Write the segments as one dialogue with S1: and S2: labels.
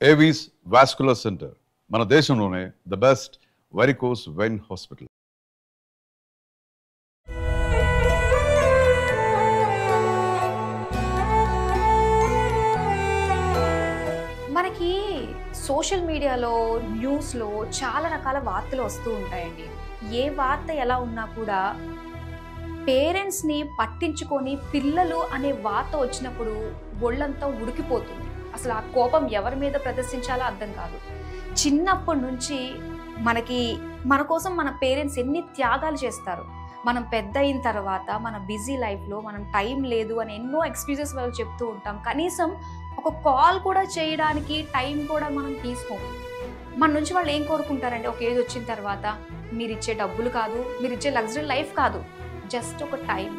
S1: Avis vascular centre మన దేశంలోనే the best varicose vein hospital.
S2: మనకి సోషల్ మీడియాలో న్యూస్లో చాలా రకాల వార్తలు వస్తూ ఉంటాయండి. ఏ వార్త ఎలా ఉన్నా కూడా పేరెంట్స్ని పట్టించుకొని పిల్లలు అనే వార్త వచ్చినప్పుడు ఒళ్ళంతా ఉడికిపోతుంది. అసలు ఆ కోపం ఎవరి మీద ప్రదర్శించాలో అర్థం కాదు. చిన్నప్పటి నుంచి మన కోసం మన పేరెంట్స్ ఎన్ని త్యాగాలు చేస్తారు. మనం పెద్ద అయిన తర్వాత మన బిజీ లైఫ్లో మనం టైం లేదు అని ఎన్నో ఎక్స్క్యూజెస్ వాళ్ళు చెప్తూ ఉంటాం. కనీసం ఒక కాల్ కూడా చేయడానికి టైం కూడా మనం తీసుకోము. మన నుంచి వాళ్ళు ఏం కోరుకుంటారంటే ఒక ఏజ్ వచ్చిన తర్వాత మీరు ఇచ్చే డబ్బులు కాదు, మీరు ఇచ్చే లగ్జరీ లైఫ్ కాదు, జస్ట్ ఒక టైం,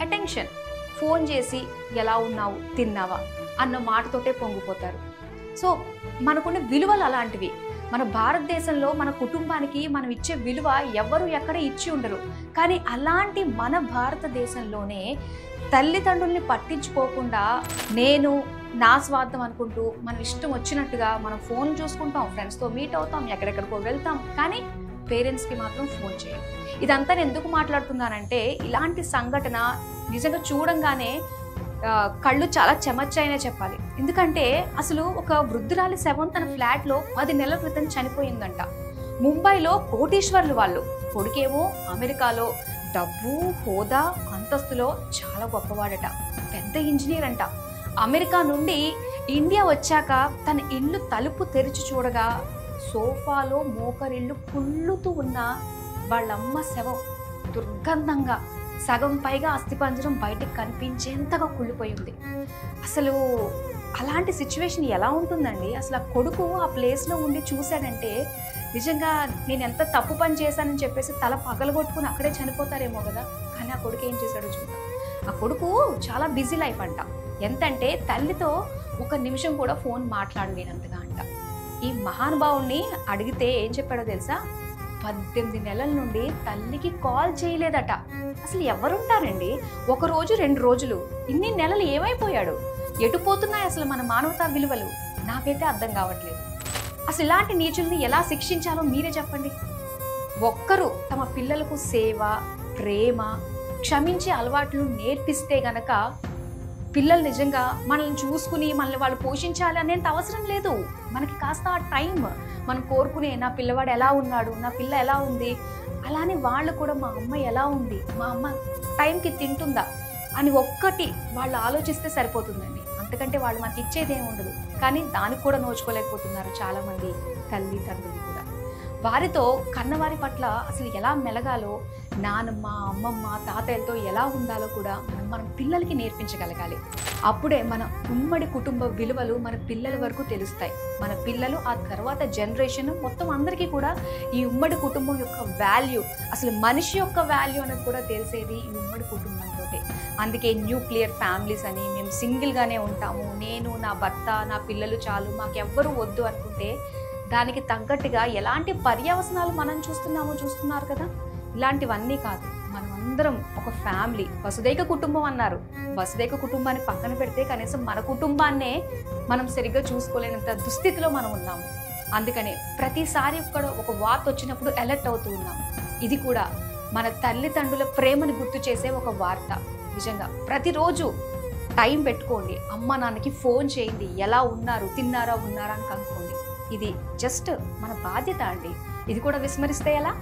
S2: అటెన్షన్. ఫోన్ చేసి ఎలా ఉన్నావు, తిన్నావా అన్న మాటతోటే పొంగిపోతారు. సో మనకున్న విలువలు అలాంటివి. మన భారతదేశంలో మన కుటుంబానికి మనం ఇచ్చే విలువ ఎవరు ఎక్కడ ఇచ్చి ఉండరు. కానీ అలాంటి మన భారతదేశంలోనే తల్లిదండ్రుల్ని పట్టించుకోకుండా నేను నా స్వార్థం అనుకుంటూ మనం ఇష్టం వచ్చినట్టుగా మనం ఫోన్ చూసుకుంటాం, ఫ్రెండ్స్తో మీట్ అవుతాం, ఎక్కడెక్కడికో వెళ్తాం, కానీ పేరెంట్స్కి మాత్రం ఫోన్ చేయాలి. ఇదంతా నేను ఎందుకు మాట్లాడుతున్నానంటే ఇలాంటి సంఘటన నిజంగా చూడంగానే కళ్ళు చాలా చెమర్చాయనే చెప్పాలి. ఎందుకంటే అసలు ఒక వృద్ధురాలి శవం తన ఫ్లాట్లో 10 నెలల క్రితం చనిపోయిందంట. ముంబైలో కోటీశ్వర్లు వాళ్ళు. కొడుకేమో అమెరికాలో డబ్బు, హోదా, అంతస్తులో చాలా గొప్పవాడట, పెద్ద ఇంజనీర్ అంట. అమెరికా నుండి ఇండియా వచ్చాక తన ఇల్లు తలుపు తెరిచి చూడగా సోఫాలో మోకరిల్లు కుళ్ళుతూ ఉన్న వాళ్ళమ్మ శవం దుర్గంధంగా సగం పైగా అస్థిపంజరం బయటకు కనిపించేంతగా కుళ్ళిపోయింది. అసలు అలాంటి సిచ్యువేషన్ ఎలా ఉంటుందండి? అసలు ఆ కొడుకు ఆ ప్లేస్లో ఉండి చూశాడంటే నిజంగా నేను ఎంత తప్పు పని చేశానని చెప్పేసి తల పగలగొట్టుకుని అక్కడే చనిపోతారేమో కదా. కానీ ఆ కొడుకు ఏం చేశాడో చూద్దాం. ఆ కొడుకు చాలా బిజీ లైఫ్ అంట. ఎంతంటే తల్లితో ఒక నిమిషం కూడా ఫోన్ మాట్లాడలేనంతగా అంట. ఈ మహానుభావుని అడిగితే ఏం చెప్పాడో తెలుసా? 18 నెలల నుండి తల్లికి కాల్ చేయలేదట. అసలు ఎవరుంటారండి 1 రోజు 2 రోజులు, ఇన్ని నెలలు ఏమైపోయాడు? ఎటుపోతున్నాయి అసలు మన మానవతా విలువలు? నాకైతే అర్థం కావట్లేదు. అసలు ఇలాంటి నీచుల్ని ఎలా శిక్షించాలో మీరే చెప్పండి. ఒక్కరు తమ పిల్లలకు సేవ, ప్రేమ, క్షమించే అలవాట్లు నేర్పిస్తే గనక పిల్లలు నిజంగా మనల్ని చూసుకుని మనల్ని వాళ్ళు పోషించాలి అనేంత అవసరం లేదు. మనకి కాస్త ఆ టైం మనం కోరుకునే నా పిల్లవాడు ఎలా ఉన్నాడు, నా పిల్ల ఎలా ఉంది, అలానే వాళ్ళు కూడా మా అమ్మ ఎలా ఉంది, మా అమ్మ టైంకి తింటుందా అని ఒక్కటి వాళ్ళు ఆలోచిస్తే సరిపోతుందండి. అంతకంటే వాళ్ళు మనకి ఇచ్చేది ఏమి ఉండదు. కానీ దానికి కూడా నోచుకోలేకపోతున్నారు చాలామంది తల్లిదండ్రులు కూడా. వారితో కన్నవారి పట్ల అసలు ఎలా మెలగాలో, నానమ్మ, అమ్మమ్మ, తాతయ్యలతో ఎలా ఉండాలో కూడా మనం పిల్లలకి నేర్పించగలగాలి. అప్పుడే మన ఉమ్మడి కుటుంబ విలువలు మన పిల్లల వరకు తెలుస్తాయి. మన పిల్లలు ఆ తర్వాత జనరేషన్ మొత్తం అందరికీ కూడా ఈ ఉమ్మడి కుటుంబం యొక్క వాల్యూ, అసలు మనిషి యొక్క వాల్యూ అనేది కూడా తెలిసేది ఈ ఉమ్మడి కుటుంబంతో. అందుకే న్యూక్లియర్ ఫ్యామిలీస్ అని, మేము సింగిల్గానే ఉంటాము, నేను, నా భర్త, నా పిల్లలు చాలు, మాకెవ్వరూ వద్దు అనుకుంటే దానికి తగ్గట్టుగా ఎలాంటి పర్యవసనాలు మనం చూస్తున్నారు కదా. ఇలాంటివన్నీ కాదు, మనం అందరం ఒక ఫ్యామిలీ, వసుదైక కుటుంబం అన్నారు. వసుదైక కుటుంబాన్ని పక్కన పెడితే కనీసం మన కుటుంబాన్నే మనం సరిగ్గా చూసుకోలేనంత దుస్థితిలో మనం ఉన్నాము. అందుకనే ప్రతిసారి ఒక వార్త వచ్చినప్పుడు అలర్ట్ అవుతూ ఉన్నాము. ఇది కూడా మన తల్లిదండ్రుల ప్రేమను గుర్తు చేసే ఒక వార్త. నిజంగా ప్రతిరోజు టైం పెట్టుకోండి, అమ్మ నాన్నకి ఫోన్ చేయండి, ఎలా ఉన్నారు, తిన్నారా, ఉన్నారా అని కనుక్కోండి. ఇది జస్ట్ మన బాధ్యత అండి. ఇది కూడా విస్మరిస్తే ఎలా?